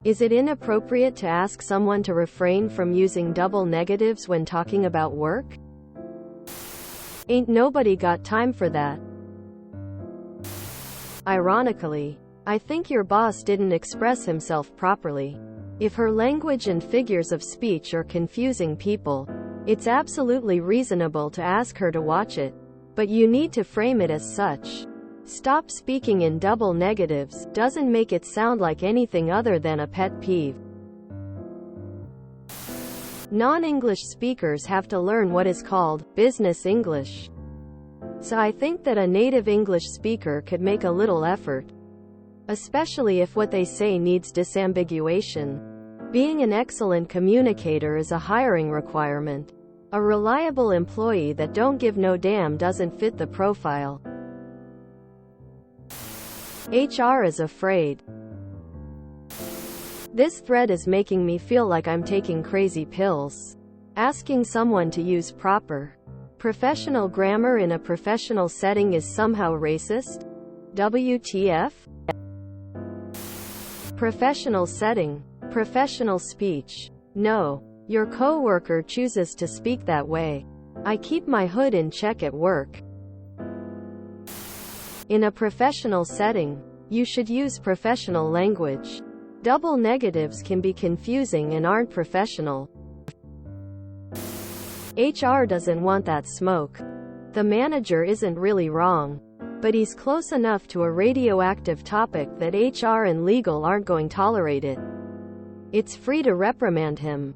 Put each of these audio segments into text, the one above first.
Is it inappropriate to ask someone to refrain from using double negatives when talking about work? Ain't nobody got time for that. Ironically, I think your boss didn't express himself properly. If her language and figures of speech are confusing people, it's absolutely reasonable to ask her to watch it. But you need to frame it as such. Stop speaking in double negatives doesn't make it sound like anything other than a pet peeve. Non-English speakers have to learn what is called business English. So I think that a native English speaker could make a little effort, especially if what they say needs disambiguation. Being an excellent communicator is a hiring requirement. A reliable employee that don't give no damn doesn't fit the profile. HR is afraid. This thread is making me feel like I'm taking crazy pills. Asking someone to use proper professional grammar in a professional setting is somehow racist? WTF? Professional setting. Professional speech. No. Your coworker chooses to speak that way. I keep my hood in check at work. In a professional setting, you should use professional language. Double negatives can be confusing and aren't professional. HR doesn't want that smoke. The manager isn't really wrong, but he's close enough to a radioactive topic that HR and legal aren't going to tolerate it. It's free to reprimand him.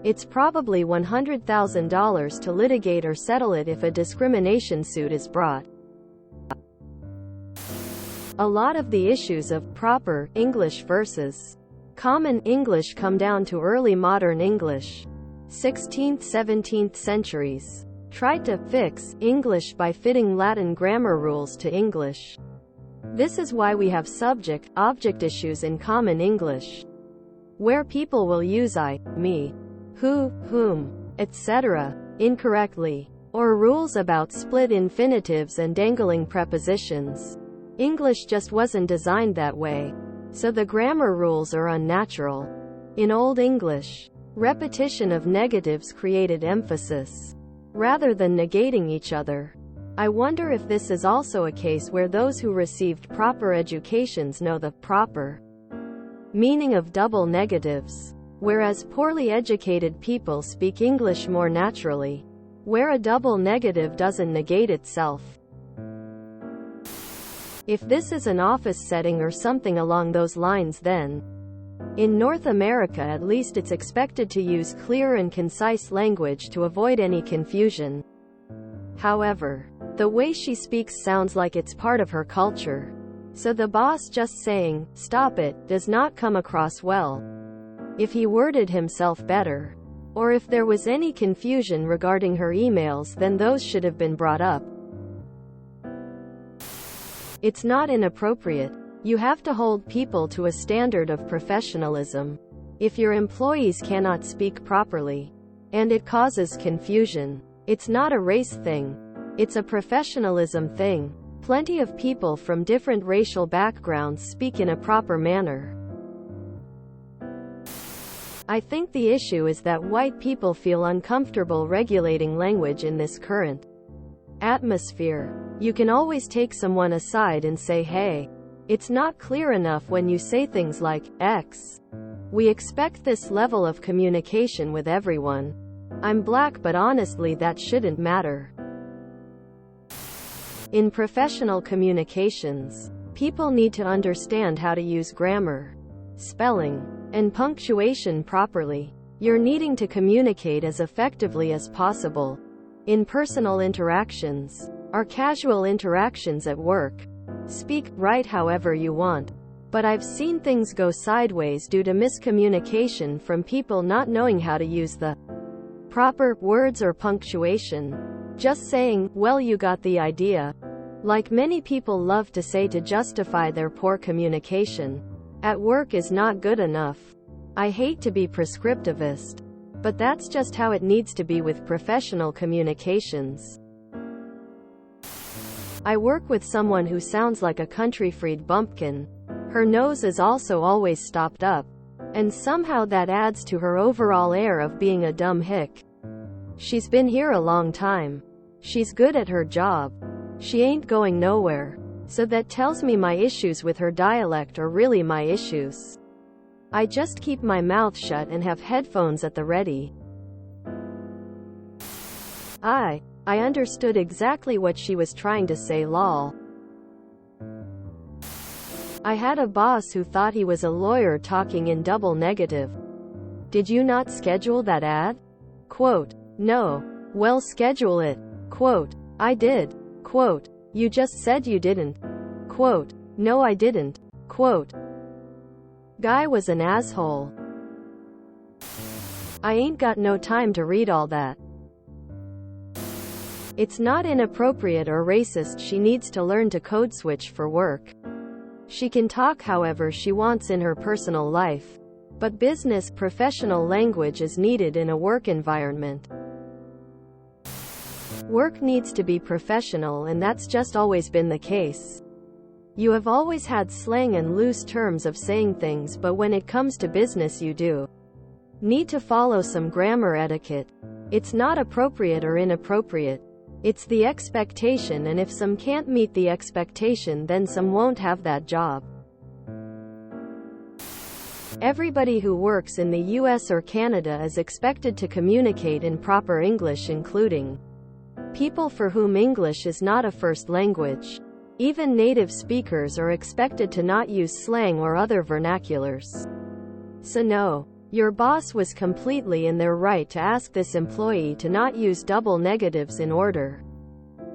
It's probably $100,000 to litigate or settle it if a discrimination suit is brought. A lot of the issues of proper English versus common English come down to early modern English. 16th, 17th centuries tried to fix English by fitting Latin grammar rules to English. This is why we have subject-object issues in common English, where people will use I, me, who, whom, etc. incorrectly, or rules about split infinitives and dangling prepositions. English just wasn't designed that way, so the grammar rules are unnatural. In Old English, repetition of negatives created emphasis, rather than negating each other. I wonder if this is also a case where those who received proper educations know the proper meaning of double negatives, whereas poorly educated people speak English more naturally, where a double negative doesn't negate itself. If this is an office setting or something along those lines, then in North America at least it's expected to use clear and concise language to avoid any confusion. However, the way she speaks sounds like it's part of her culture. So the boss just saying, "Stop it," does not come across well. If he worded himself better, or if there was any confusion regarding her emails, then those should have been brought up. It's not inappropriate. You have to hold people to a standard of professionalism. If your employees cannot speak properly, and it causes confusion, it's not a race thing. It's a professionalism thing. Plenty of people from different racial backgrounds speak in a proper manner. I think the issue is that white people feel uncomfortable regulating language in this current atmosphere. You can always take someone aside and say, "Hey, it's not clear enough when you say things like X. We expect this level of communication with everyone. I'm black, but honestly that shouldn't matter." In professional communications, people need to understand how to use grammar, spelling, and punctuation properly. You're needing to communicate as effectively as possible. In personal interactions, or casual interactions at work, speak, write however you want. But I've seen things go sideways due to miscommunication from people not knowing how to use the proper words or punctuation. Just saying, "Well, you got the idea," like many people love to say to justify their poor communication at work, is not good enough. I hate to be prescriptivist, but that's just how it needs to be with professional communications. I work with someone who sounds like a country-fried bumpkin. Her nose is also always stopped up. And somehow that adds to her overall air of being a dumb hick. She's been here a long time. She's good at her job. She ain't going nowhere. So that tells me my issues with her dialect are really my issues. I just keep my mouth shut and have headphones at the ready. I understood exactly what she was trying to say, lol. I had a boss who thought he was a lawyer talking in double negative. Did you not schedule that ad? Quote, no. Well, schedule it. Quote, I did. Quote, you just said you didn't. Quote, no I didn't. Quote, guy was an asshole. I ain't got no time to read all that. It's not inappropriate or racist. She needs to learn to code switch for work. She can talk however she wants in her personal life. But business professional language is needed in a work environment. Work needs to be professional, and that's just always been the case. You have always had slang and loose terms of saying things, but when it comes to business you do need to follow some grammar etiquette. It's not appropriate or inappropriate. It's the expectation, and if some can't meet the expectation, then some won't have that job. Everybody who works in the US or Canada is expected to communicate in proper English, including people for whom English is not a first language. Even native speakers are expected to not use slang or other vernaculars. So no, your boss was completely in their right to ask this employee to not use double negatives in order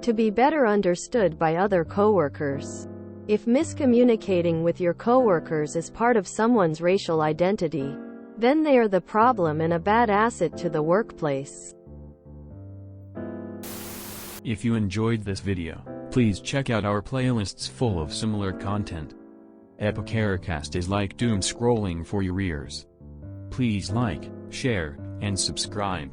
to be better understood by other coworkers. If miscommunicating with your coworkers is part of someone's racial identity, then they are the problem and a bad asset to the workplace. If you enjoyed this video, please check out our playlists full of similar content. TooAfraidToAsk is like doom scrolling for your ears. Please like, share, and subscribe.